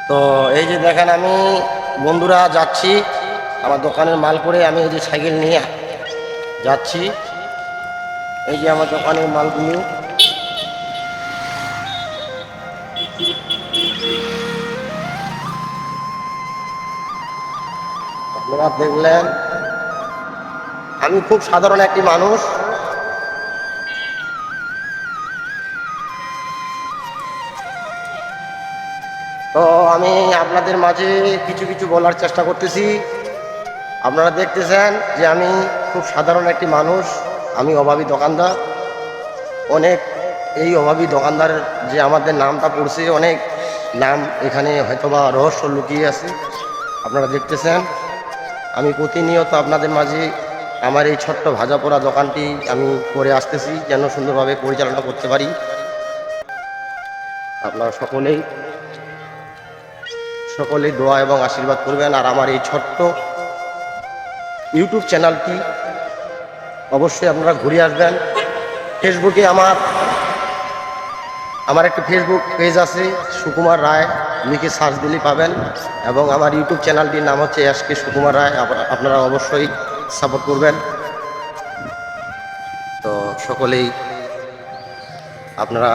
তো এই যে দেখেন আমি বন্ধুরা যাচ্ছি আমার দোকানের মাল করে, আমি এই যে সাইকেল নিয়ে যাচ্ছি। এই যে আমার দোকানের মালগুলো আপনারা দেখলেন। আমি খুব সাধারণ একটি মানুষ, তো আমি আপনাদের মাঝে কিছু কিছু বলার চেষ্টা করতেছি। আপনারা দেখতেছেন যে আমি খুব সাধারণ একটি মানুষ, আমি অভাবী দোকানদার। অনেক এই অভাবী দোকানদার যে আমাদের নামটা পড়ছে, অনেক নাম এখানে হয়তোবা রহস্য লুকিয়ে আছে। আপনারা দেখতেছেন আমি প্রতিনিয়ত আপনাদের মাঝে আমার এই ছোট্ট ভাজা পোড়া দোকানটি আমি করে আসতেছি, যেন সুন্দরভাবে পরিচালনা করতে পারি। আপনারা সকলেই দোয়া এবং আশীর্বাদ করবেন। আর আমার এই ছোট্ট ইউটিউব চ্যানেলটি অবশ্যই আপনারা ঘুরে আসবেন। ফেসবুকে আমার একটি ফেসবুক পেজ আছে, সুকুমার রায় লিখে সার্চ দিলেই পাবেন, এবং আমার ইউটিউব চ্যানেলটির নাম হচ্ছে এসকে সুকুমার রায়। আপনারা অবশ্যই সাপোর্ট করবেন। তো সকলেই আপনারা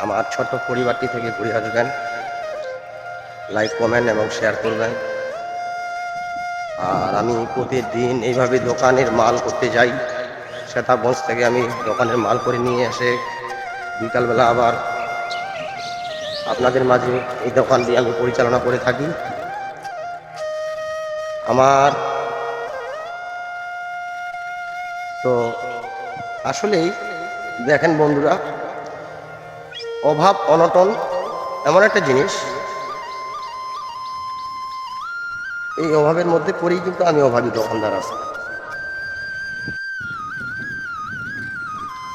আমার ছোট্ট পরিবারটি থেকে ঘুরে আসবেন, লাইক কমেন্ট এবং শেয়ার করবেন। আর আমি প্রতিদিন এইভাবে দোকানের মাল করতে যাই। সেতাবগঞ্জ থেকে আমি দোকানের মাল করে নিয়ে এসে বিকালবেলা আবার আপনাদের মাঝে এই দোকানটি আমি পরিচালনা করে থাকি। আমার তো আসলেই দেখেন বন্ধুরা, অভাব অনটন এমন একটা জিনিস, এই অভাবের মধ্যে পড়েই কিন্তু আমি অভাবী দোকানদার আছি।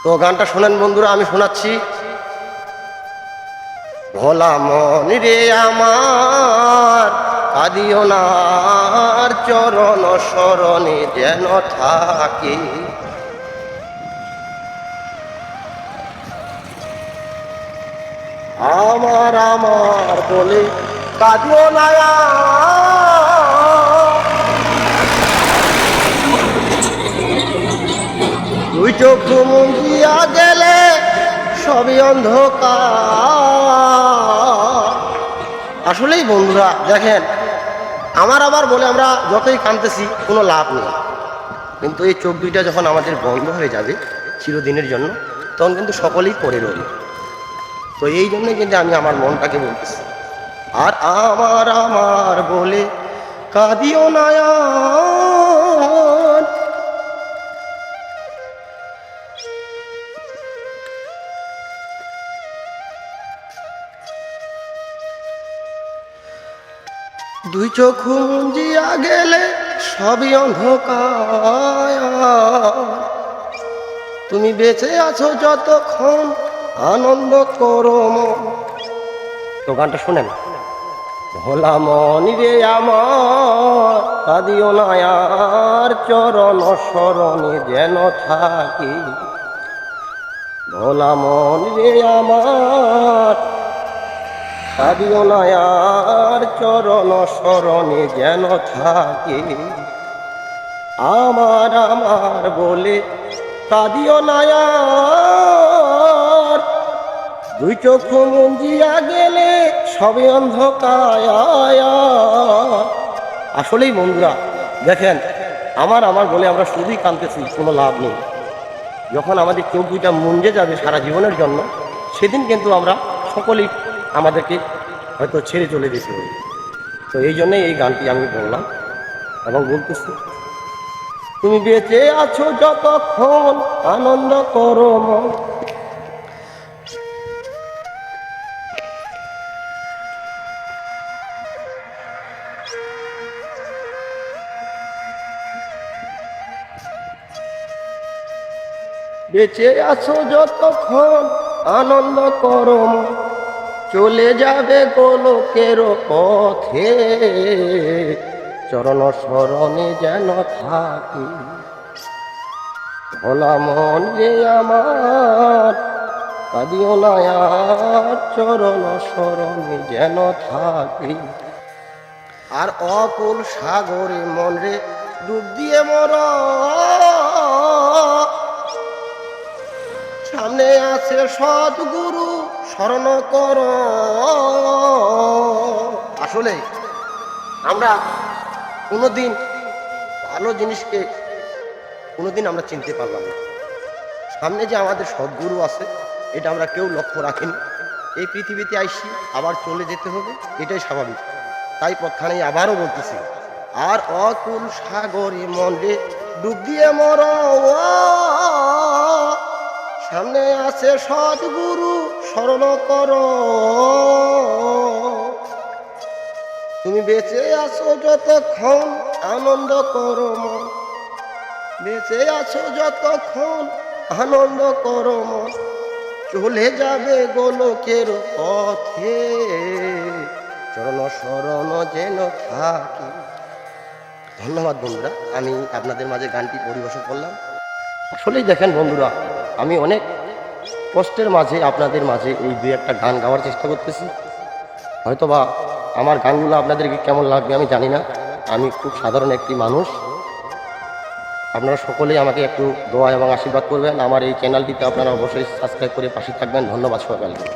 তো গানটা শোনেন বন্ধুরা, আমি শোনাচ্ছি। ভোলা মন রে আমার, কাঁদিও না আর, চরণ শরণে যেন থাকি। আমার আমার বলে কাঁদিও না, দুই চোখ মুঞ্জিয়া গেলে সবই অন্ধকার। আসলেই বন্ধুরা দেখেন, আমার আবার বলে আমরা যতই কাঁদতেছি কোনো লাভ নেই, কিন্তু এই চোখ দুইটা যখন আমাদের বন্ধ হয়ে যাবে চিরদিনের জন্য, তখন কিন্তু সকলেই পড়ে রইল। তো এই জন্যই কিন্তু আমি আমার মনটাকে বলতেছি, আর আমার আমার বলে কাঁদিও না আর। দুই চোখ মুঞ্জিয়া গেলে সবই অন্ধকার, তুমি বেঁচে আছো যতক্ষণ আনন্দ করো মন। তো গানটা শুনেন। ভোলা মন রে আমার, কাঁদিও না আর, চরণ শরণে যেন থাকি। ভোলা মন রে আমার, কাঁদিও না আর, চরণ শরণে যেন থাকি। আমার আমার বলে কাঁদিও না আর, দুই চোখ মুঞ্জিয়া গেলে সবে অন্ধকার। আসলেই বন্ধুরা দেখেন, আমার আমার বলে আমরা শুধুই কাঁদতেছি, কোনো লাভ নেই। যখন আমাদের চোখ দুইটা মুঞ্জে যাবে সারা জীবনের জন্য, সেদিন কিন্তু আমরা সকলেই আমাদেরকে হয়তো ছেড়ে চলে যেতে হবে। তো এই জন্যই এই গানটি আমি বললাম এবং বলতেছি, তুমি বেঁচে আছো যতক্ষণ আনন্দ করো মন। বেঁচে আছো যতক্ষণ আনন্দ করো মন, চলে যাবে গোলকের পথে, চরণ শরণে যেন থাকি। ভোলা মন রে আমার, কাঁদিও না আর চরণ শরণে যেন থাকি। আর অকুল সাগরে মন রে ডুব দিয়ে মর, সামনে আছে সদ্গুরু স্মরণ কর। আসলে আমরা কোনোদিন ভালো জিনিসকে কোনোদিন আমরা চিনতে পারলাম না। সামনে যে আমাদের সদ্গুরু আছে এটা আমরা কেউ লক্ষ্য রাখিনি। এই পৃথিবীতে আইসি আবার চলে যেতে হবে, এটাই স্বাভাবিক। তাই পথখানে আবারও বলতেছি, আর অকুল সাগরে মন রে ডুব দিয়ে মর, সামনে আছে সদ্গুরু স্মরণ কর। তুমি বেঁচে আছো যতক্ষণ আনন্দ করো মন, বেঁচে আছো যতক্ষণ আনন্দ করো মন, চলে যাবে গোলকের পথে চরণ শরণ যেন থাকি। ধন্যবাদ বন্ধুরা, আমি আপনাদের মাঝে গানটি পরিবেশন করলাম। আসলেই দেখেন বন্ধুরা, আমি অনেক কষ্টের মাঝে আপনাদের মাঝে এই দুই একটা গান গাওয়ার চেষ্টা করতেছি। হয়তোবা আমার গানগুলো আপনাদেরকে কেমন লাগবে আমি জানি না। আমি খুব সাধারণ একটি মানুষ। আপনারা সকলেই আমাকে একটু দোয়া এবং আশীর্বাদ করবেন। আমার এই চ্যানেলটিতে আপনারা অবশ্যই সাবস্ক্রাইব করে পাশে থাকবেন। ধন্যবাদ সবাইকে।